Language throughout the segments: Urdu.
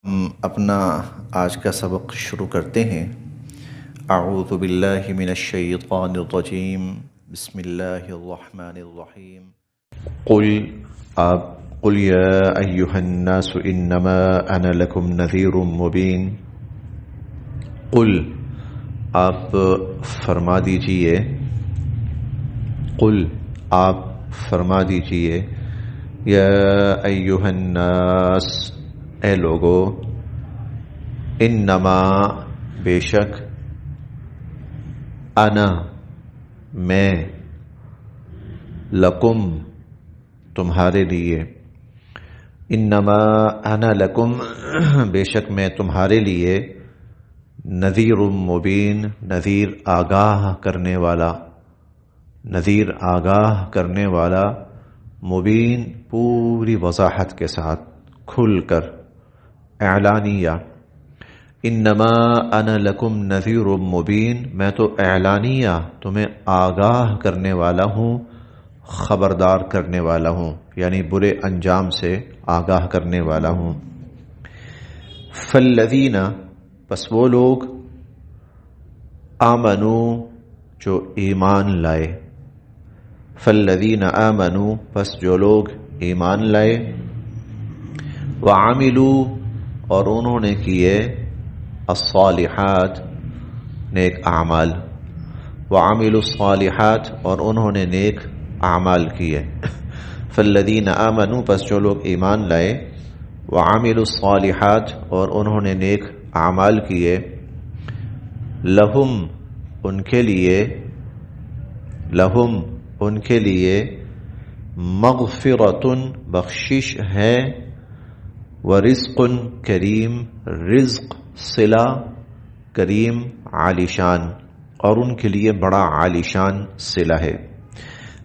ہم اپنا آج کا سبق شروع کرتے ہیں۔ اعوذ باللہ من الشیطان الرجیم، بسم اللہ الرحمن الرحیم۔ قل یا ایہا الناس انما انا لکم نذیر مبین۔ قل، آپ فرما دیجئے، قل آپ فرما دیجئے، یا ایہا الناس اے لوگو، انما بے شک، انا میں، لکم تمہارے لیے، انما انا لکم بے شک میں تمہارے لیے، نذیر مبین نذیر آگاہ کرنے والا، نذیر آگاہ کرنے والا، مبین پوری وضاحت کے ساتھ، کھل کر، اعلانیہ۔ انما انا لکم نذیر مبین، میں تو اعلانیہ تمہیں آگاہ کرنے والا ہوں، خبردار کرنے والا ہوں، یعنی برے انجام سے آگاہ کرنے والا ہوں۔ فالذین، پس وہ لوگ، آمنو جو ایمان لائے، فالذین آمنو پس جو لوگ ایمان لائے، وعملوا اور انہوں نے کیے، الصالحات نیک اعمال، وعملوا الصالحات اور انہوں نے نیک اعمال کیے۔ فالذین آمنوا پس جو لوگ ایمان لائے، وعملوا الصالحات اور انہوں نے نیک اعمال کیے، لہم ان کے لیے، لہم ان کے لیے، مغفرۃ بخشش ہے، ورزق کریم رزق صلہ کریم عالیشان، اور ان کے لیے بڑا عالیشان صلہ ہے۔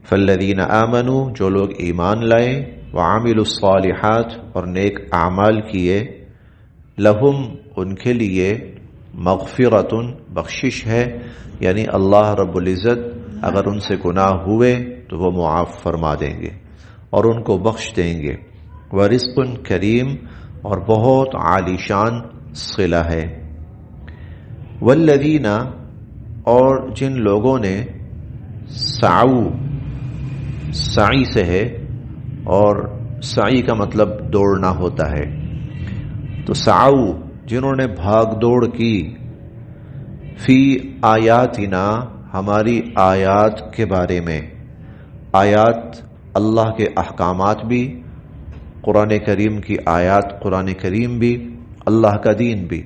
فالذین آمنوا جو لوگ ایمان لائے، وعملوا الصالحات اور نیک اعمال کیے، لہم ان کے لیے، مغفرۃ بخشش ہے، یعنی اللہ رب العزت اگر ان سے گناہ ہوئے تو وہ معاف فرما دیں گے اور ان کو بخش دیں گے، ورزق کریم اور بہت عالیشان صلہ ہے۔ والذین اور جن لوگوں نے، سعوا سعی سے ہے، اور سعی کا مطلب دوڑنا ہوتا ہے، تو سعوا جنہوں نے بھاگ دوڑ کی، فی آیاتنا ہماری آیات کے بارے میں، آیات اللہ کے احکامات بھی، قرآن کریم کی آیات، قرآن کریم بھی، اللہ کا دین بھی،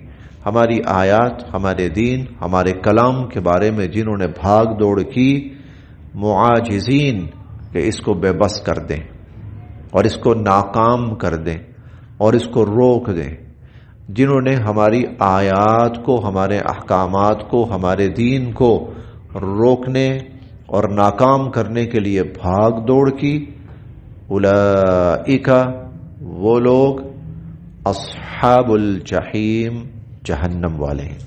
ہماری آیات، ہمارے دین، ہمارے کلام کے بارے میں جنہوں نے بھاگ دوڑ کی، معاجزین کہ اس کو بے بس کر دیں اور اس کو ناکام کر دیں اور اس کو روک دیں، جنہوں نے ہماری آیات کو، ہمارے احکامات کو، ہمارے دین کو روکنے اور ناکام کرنے کے لیے بھاگ دوڑ کی، اولئک وہ لوگ، اصحاب الجحیم جہنم والے ہیں،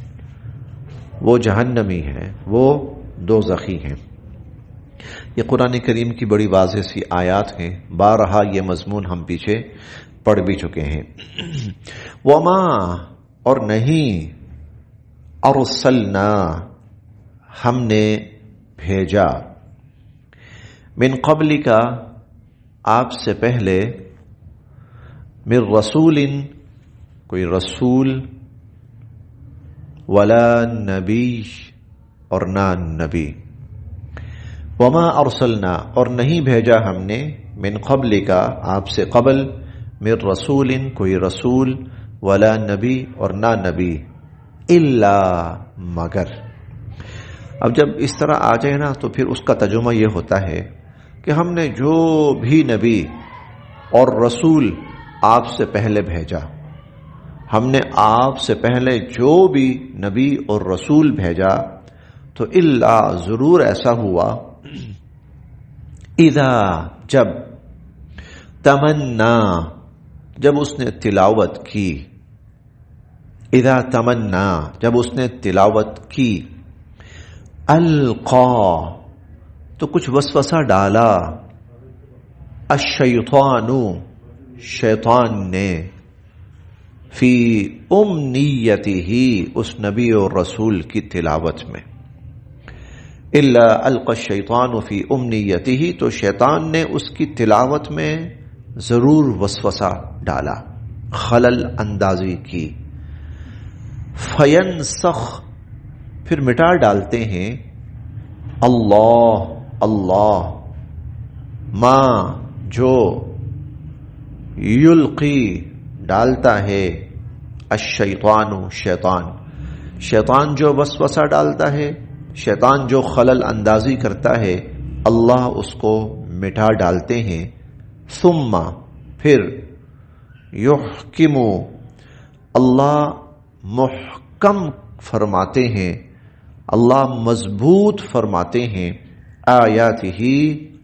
وہ جہنمی ہیں، وہ دوزخی ہیں۔ یہ قرآن کریم کی بڑی واضح سی آیات ہیں، بارہا یہ مضمون ہم پیچھے پڑھ بھی چکے ہیں۔ وما اور نہیں، ارسلنا ہم نے بھیجا، من قبل کا آپ سے پہلے، من رسول کوئی رسول، ولا نبی اور نہ نبی، وما ارسلنا اور نہیں بھیجا ہم نے، من قبل کا آپ سے قبل، من رسول کوئی رسول، ولا نبی اور نہ نبی، الا مگر۔ اب جب اس طرح آ جائے نا تو پھر اس کا ترجمہ یہ ہوتا ہے کہ ہم نے جو بھی نبی اور رسول آپ سے پہلے بھیجا، ہم نے آپ سے پہلے جو بھی نبی اور رسول بھیجا، تو الا ضرور ایسا ہوا، اذا جب، تمنا جب اس نے تلاوت کی، اذا تمنا جب اس نے تلاوت کی، القا تو کچھ وسوسہ ڈالا، الشیطان شیطان نے، فی امنیتہ، اس نبی اور رسول کی تلاوت میں، الا القى الشیطان فی امنیتہ، تو شیطان نے اس کی تلاوت میں ضرور وسوسہ ڈالا، خلل اندازی کی، فینسخ، پھر مٹا ڈالتے ہیں، اللہ اللہ، ما جو، یلقی ڈالتا ہے، الشیطان شیطان، شیطان جو وسوسہ ڈالتا ہے، شیطان جو خلل اندازی کرتا ہے، اللہ اس کو مٹا ڈالتے ہیں، ثم، پھر، یحکم، اللہ محکم فرماتے ہیں، اللہ مضبوط فرماتے ہیں، آیات ہی،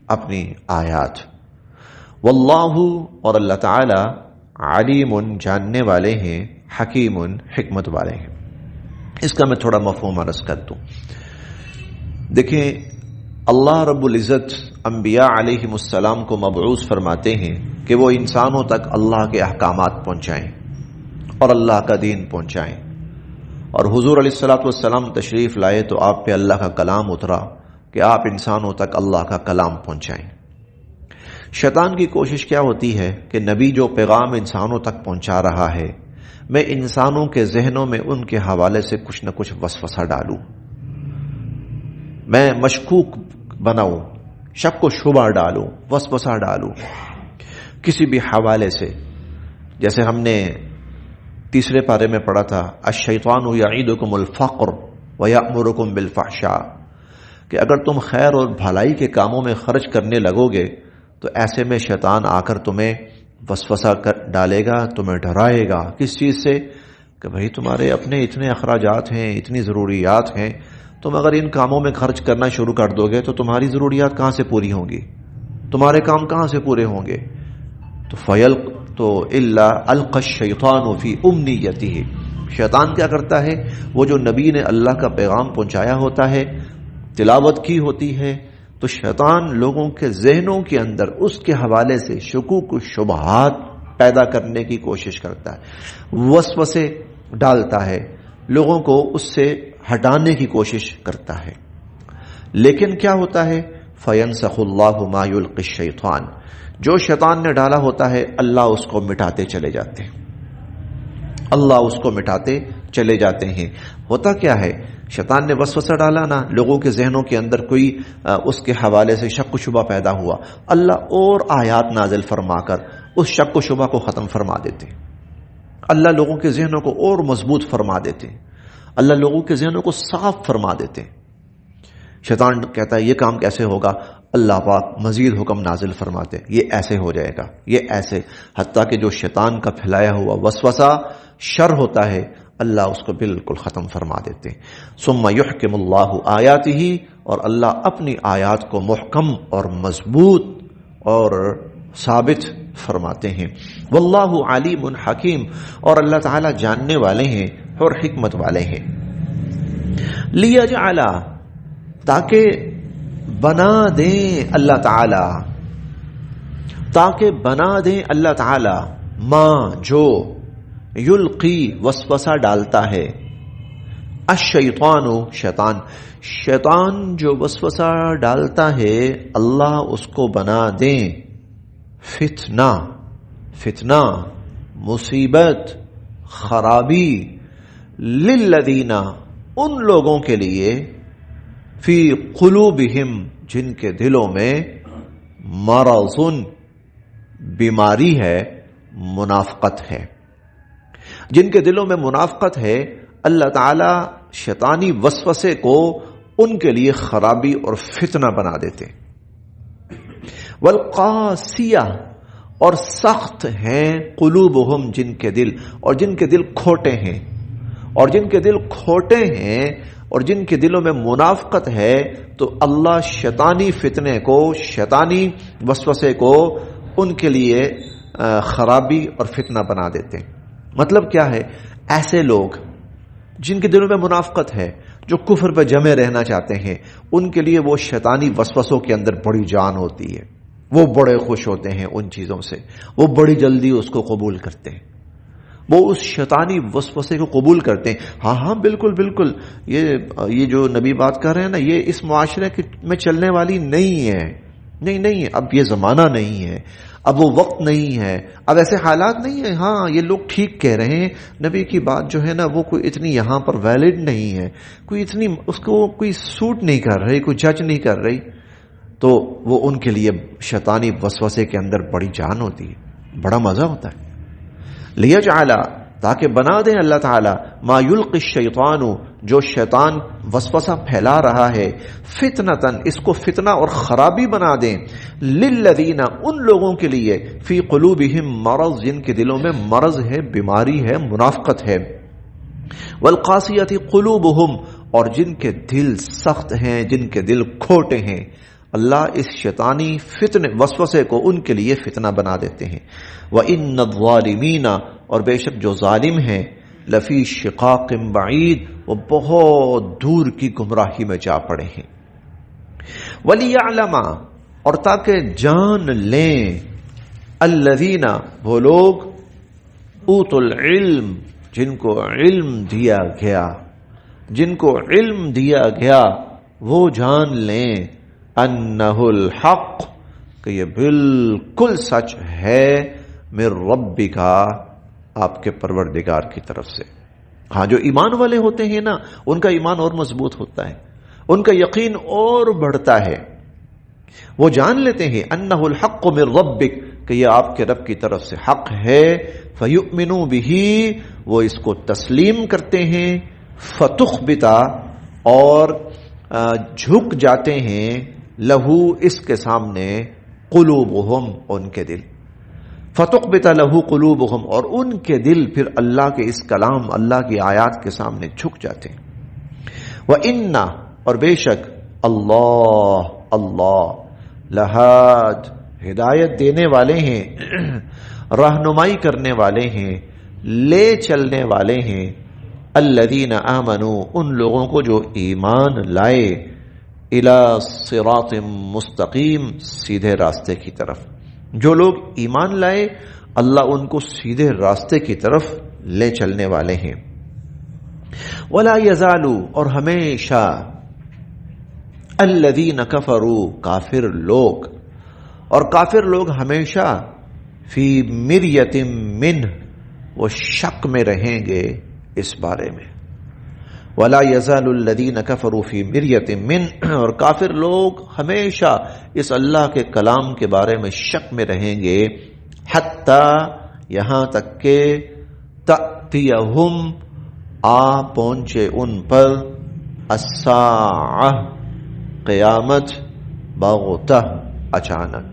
اپنی آیات، واللہ، اور اللہ تعالی، علیم، جاننے والے ہیں، حکیم، حکمت والے ہیں۔ اس کا میں تھوڑا مفہوم عرض کر دوں۔ دیکھیں، اللہ رب العزت انبیاء علیہم السلام کو مبعوث فرماتے ہیں کہ وہ انسانوں تک اللہ کے احکامات پہنچائیں اور اللہ کا دین پہنچائیں، اور حضور علیہ الصلوۃ والسلام تشریف لائے تو آپ پہ اللہ کا کلام اترا کہ آپ انسانوں تک اللہ کا کلام پہنچائیں۔ شیطان کی کوشش کیا ہوتی ہے کہ نبی جو پیغام انسانوں تک پہنچا رہا ہے، میں انسانوں کے ذہنوں میں ان کے حوالے سے کچھ نہ کچھ وسوسہ ڈالوں، میں مشکوک بناؤں، شک و شبہ ڈالوں، وسوسہ ڈالوں کسی بھی حوالے سے۔ جیسے ہم نے تیسرے پارے میں پڑھا تھا، الشیطان یعیدکم الفقر ویأمرکم بالفحشاء، کہ اگر تم خیر اور بھلائی کے کاموں میں خرچ کرنے لگو گے تو ایسے میں شیطان آ کر تمہیں وسوسہ ڈالے گا، تمہیں ڈرائے گا، کس چیز سے؟ کہ بھئی تمہارے اپنے اتنے اخراجات ہیں، اتنی ضروریات ہیں، تم اگر ان کاموں میں خرچ کرنا شروع کر دو گے تو تمہاری ضروریات کہاں سے پوری ہوں گی، تمہارے کام کہاں سے پورے ہوں گے؟ تو الا القى الشیطان فی امنیتہ، شیطان کیا کرتا ہے؟ وہ جو نبی نے اللہ کا پیغام پہنچایا ہوتا ہے، تلاوت کی ہوتی ہے، تو شیطان لوگوں کے ذہنوں کے اندر اس کے حوالے سے شکوک و شبہات پیدا کرنے کی کوشش کرتا ہے، وسوسے ڈالتا ہے، لوگوں کو اس سے ہٹانے کی کوشش کرتا ہے۔ لیکن کیا ہوتا ہے؟ فَيَنْسَخُ اللَّهُ مَا يُلْقِي الشَّيْطَانُ، جو شیطان نے ڈالا ہوتا ہے اللہ اس کو مٹاتے چلے جاتے ہیں، اللہ اس کو مٹاتے چلے جاتے ہیں۔ ہوتا کیا ہے؟ شیطان نے وسوسہ ڈالا نا، لوگوں کے ذہنوں کے اندر کوئی اس کے حوالے سے شک و شبہ پیدا ہوا، اللہ اور آیات نازل فرما کر اس شک و شبہ کو ختم فرما دیتے، اللہ لوگوں کے ذہنوں کو اور مضبوط فرما دیتے، اللہ لوگوں کے ذہنوں کو صاف فرما دیتے۔ شیطان کہتا ہے یہ کام کیسے ہوگا؟ اللہ پاک مزید حکم نازل فرماتے، یہ ایسے ہو جائے گا، یہ ایسے، حتیٰ کہ جو شیطان کا پھیلایا ہوا وسوسہ شر ہوتا ہے اللہ اس کو بالکل ختم فرما دیتے۔ ثم یحکم اللہ آیاتہ، اور اللہ اپنی آیات کو محکم اور مضبوط اور ثابت فرماتے ہیں۔ واللہ علیم حکیم، اور اللہ تعالی جاننے والے ہیں اور حکمت والے ہیں۔ لیجعل، تاکہ بنا دیں اللہ تعالی، تاکہ بنا دیں اللہ تعالی، ماں جو، یلقی وسوسہ ڈالتا ہے، الشیطان شیطان، شیطان جو وسوسہ ڈالتا ہے اللہ اس کو بنا دیں فتنہ، فتنہ، مصیبت، خرابی، للذین، ان لوگوں کے لیے، فی قلوبہم، جن کے دلوں میں، مرض، بیماری ہے، منافقت ہے، جن کے دلوں میں منافقت ہے، اللہ تعالی شیطانی وسوسے کو ان کے لیے خرابی اور فتنہ بنا دیتے۔ والقاسیہ، اور سخت ہیں، قلوبہم، جن کے دل، اور جن کے دل کھوٹے ہیں، اور جن کے دل کھوٹے ہیں اور جن کے دلوں میں منافقت ہے، تو اللہ شیطانی فتنے کو، شیطانی وسوسے کو ان کے لیے خرابی اور فتنہ بنا دیتے ہیں۔ مطلب کیا ہے؟ ایسے لوگ جن کے دلوں میں منافقت ہے، جو کفر پہ جمے رہنا چاہتے ہیں، ان کے لیے وہ شیطانی وسوسوں کے اندر بڑی جان ہوتی ہے، وہ بڑے خوش ہوتے ہیں ان چیزوں سے، وہ بڑی جلدی اس کو قبول کرتے ہیں، وہ اس شیطانی وسوسے کو قبول کرتے ہیں. ہاں ہاں بالکل بالکل، یہ جو نبی بات کر رہے ہیں نا، یہ اس معاشرے میں چلنے والی نہیں ہے. نہیں، اب یہ زمانہ نہیں ہے، اب وہ وقت نہیں ہے، اب ایسے حالات نہیں ہیں. ہاں یہ لوگ ٹھیک کہہ رہے ہیں، نبی کی بات جو ہے نا وہ کوئی اتنی یہاں پر ویلڈ نہیں ہے، کوئی اتنی اس کو کوئی سوٹ نہیں کر رہی، کوئی جج نہیں کر رہی. تو وہ ان کے لیے شیطانی وسوسے کے اندر بڑی جان ہوتی ہے، بڑا مزہ ہوتا ہے. لیجعل، تاکہ بنا دیں اللہ تعالی، ما یلقی الشیطان، جو شیطان وسوسہ پھیلا رہا ہے، فتنتن، اس کو فتنہ اور خرابی بنا دیں، للذین، ان لوگوں کے لیے، فی قلوبہم مرض، جن کے دلوں میں مرض ہے، بیماری ہے، منافقت ہے، والقاسیۃ قلوبہم، اور جن کے دل سخت ہیں، جن کے دل کھوٹے ہیں. اللہ اس شیطانی فتنے وسوسے کو ان کے لیے فتنہ بنا دیتے ہیں. وَإِنَّ الظَّالِمِينَ، اور بے شک جو ظالم ہیں، لفی شقاق بعید، وہ بہت دور کی گمراہی میں جا پڑے ہیں. وَلِيَعْلَمَ، اور تاکہ جان لیں، الذین، وہ لوگ، اوتوا العلم، جن کو علم دیا گیا، جن کو علم دیا گیا، وہ جان لیں، انہ الحق، کہ یہ بالکل سچ ہے، من ربک، آپ کے پروردگار کی طرف سے. ہاں جو ایمان والے ہوتے ہیں نا، ان کا ایمان اور مضبوط ہوتا ہے، ان کا یقین اور بڑھتا ہے. وہ جان لیتے ہیں انہ الحق من ربک، کہ یہ آپ کے رب کی طرف سے حق ہے. فیؤمنوا بہ، وہ اس کو تسلیم کرتے ہیں. فتخبتا، اور جھک جاتے ہیں، لہو، اس کے سامنے، قلوبہم، ان کے دل. فتخبت لہو قلوبہم، اور ان کے دل پھر اللہ کے اس کلام، اللہ کی آیات کے سامنے جھک جاتے ہیں. وَإِنَّ، اور بے شک، اللہ لہاد، ہدایت دینے والے ہیں، رہنمائی کرنے والے ہیں، لے چلنے والے ہیں، الذین آمنوا، ان لوگوں کو جو ایمان لائے، الی صراط مستقیم، سیدھے راستے کی طرف. جو لوگ ایمان لائے، اللہ ان کو سیدھے راستے کی طرف لے چلنے والے ہیں. ولا یزالوا، اور ہمیشہ، الذین کفروا، کافر لوگ، اور کافر لوگ ہمیشہ، فی مریۃ منہ، وہ شک میں رہیں گے اس بارے میں. ولا یزال الذین کفروا فی مریۃ منہ، اور کافر لوگ ہمیشہ اس اللہ کے کلام کے بارے میں شک میں رہیں گے، حتی، یہاں تک کہ، تأتیہم، آ پہنچے ان پر، الساعہ، قیامت، بغتہ، اچانک،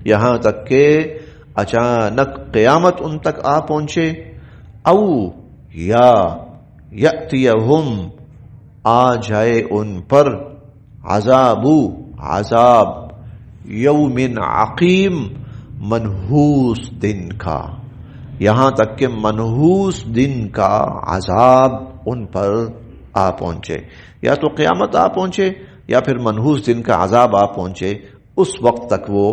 یہاں تک کہ اچانک قیامت ان تک آ پہنچے. او، یا، یأتیہم، آ جائے ان پر، عذاب، یوم عقیم، منحوس دن کا، یہاں تک کہ منحوس دن کا عذاب ان پر آ پہنچے. یا تو قیامت آ پہنچے، یا پھر منحوس دن کا عذاب آ پہنچے، اس وقت تک وہ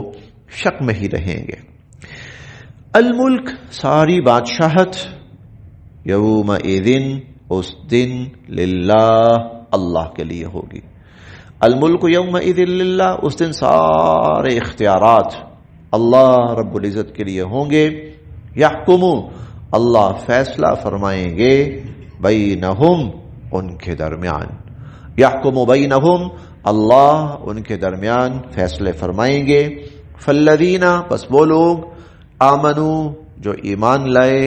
شک میں ہی رہیں گے. الملک، ساری بادشاہت، یومئذ، اس دن، للہ، اللہ کے لیے ہوگی. الملک یومئذ للہ، اس دن سارے اختیارات اللہ رب العزت کے لیے ہوں گے. یحکم، اللہ فیصلہ فرمائیں گے، بینہم، ان کے درمیان. یحکم بینہم، اللہ ان کے درمیان فیصلے فرمائیں گے. فالذین، پس وہ لوگ، آمنو، جو ایمان لائے،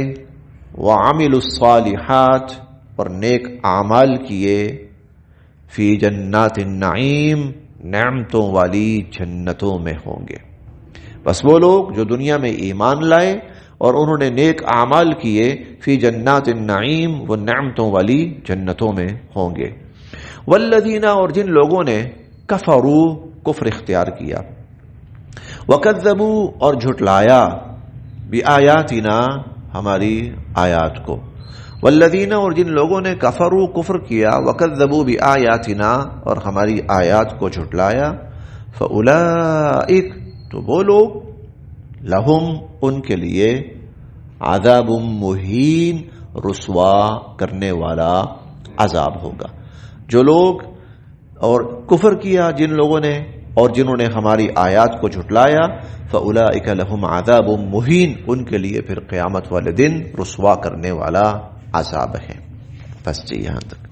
وعملوا الصالحات، اور نیک اعمال کیے، فی جنات النعیم، نعمتوں والی جنتوں میں ہوں گے. بس وہ لوگ جو دنیا میں ایمان لائے اور انہوں نے نیک اعمال کیے، فی جنات النعیم، وہ نعمتوں والی جنتوں میں ہوں گے. والذین، اور جن لوگوں نے، کفروا، کفر اختیار کیا، وکذبوا، اور جھٹلایا، بآیاتنا، ہماری آیات کو. والذین، اور جن لوگوں نے، کفروا، کفر کیا، وکذبوا بآیاتنا، اور ہماری آیات کو جھٹلایا، فاولئک، تو وہ لوگ، لہم، ان کے لیے، عذاب مہین، رسوا کرنے والا عذاب ہوگا. جو لوگ اور کفر کیا جن لوگوں نے اور جنہوں نے ہماری آیات کو جھٹلایا، فَأُولَئِكَ لَهُمْ عَذَابٌ مُّهِينٌ، ان کے لیے پھر قیامت والے دن رسوا کرنے والا عذاب ہے. بس جی یہاں تک.